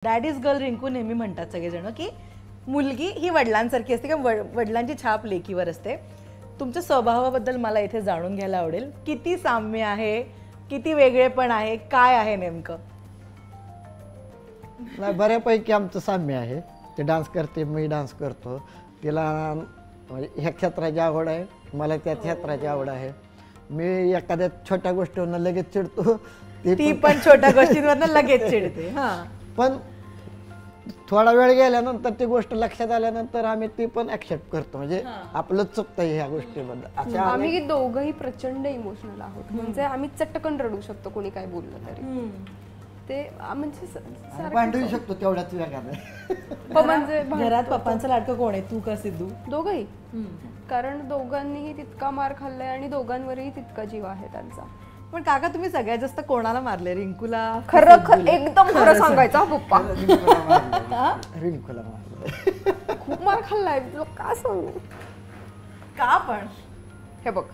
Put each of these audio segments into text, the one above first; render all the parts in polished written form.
Dad is girl Rinku नेहमी म्हणतात सगळेजण की मुलगी ही वडिलांसारखी असते किंवा वडिलांची छाप लेकीवर असते. तुमच्या स्वभावाबद्दल मला इथे जाणून घ्यायला आवडेल. किती साम्य आहे, किती वेगळेपण आहे, काय आहे नेमकं? नाही, बऱ्यापैकी आमचं साम्य आहे. ते डान्स करते, मी डान्स करतो. तिला म्हणजे ह्या क्षेत्राची आवड आहे, मला त्या क्षेत्राची आवड आहे. मी एखाद्या छोट्या गोष्टीवरनं लगेच चिडतो, ती पण छोट्या गोष्टींवरनं लगेच चिडते. हां, पण थोडा वेळ गेल्यानंतर ती गोष्ट लक्षात आल्यानंतर आम्ही ती पण ऍक्सेप्ट करतो. म्हणजे आपलं चुकतंय ह्या गोष्टीबद्दल. आम्ही दोघंही प्रचंड इमोशनल आहोत. म्हणजे आम्ही चटकन रडू शकतो कोणी काय बोललं तरी. ते म्हणजे भांडू शकतो तेवढ्याच वेगाने. म्हणजे घरात पप्पांचं लाडकं कोण आहे, तू का सिद्धू? दोघंही. कारण दोघांनीही तितका मार खाल्लाय आणि दोघांवरही तितका जीव आहे त्यांचा. पण काका तुम्ही सगळ्यात जास्त कोणाला मारले, रिंकूला? खरं एकदम खरं सांगायचं पप्पा. रिंकूला मारलं. खूप मार खाल्लाय, तुला का सांगू. का पण? हे बघ,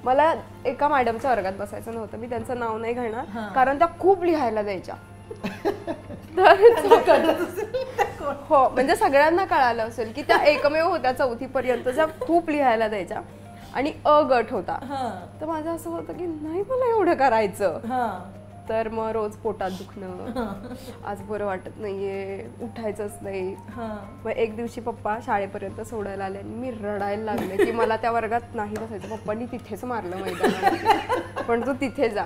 मला एका मॅडमच्या वर्गात बसायचं नव्हतं. मी त्यांचं नाव नाही घेणार कारण त्या खूप लिहायला द्यायच्या. हो, म्हणजे सगळ्यांना कळालं असेल की त्या एकमेव होत्या 4थी पर्यंत ज्या खूप लिहायला द्यायच्या. आणि अ गट होता. तर माझं असं होतं की नाही मला एवढं करायचं. तर मग रोज पोटात दुखणं, आज बरं वाटत नाहीये, उठायचंच नाही. मग एक दिवशी पप्पा शाळेपर्यंत सोडायला आले आणि मी रडायला लागले की मला त्या वर्गात नाही बसायचं. पप्पांनी तिथेच मारलं मैदानात, पण तू तिथे जा.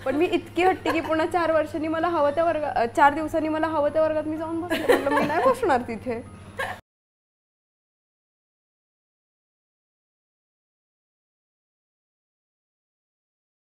पण मी इतकी हट्टी की पुन्हा 4 वर्षांनी मला हवं त्या वर्गात, 4 दिवसांनी मला हवं त्या वर्गात मी जाऊन बसले. म्हटलं मी नाही बसणार तिथे.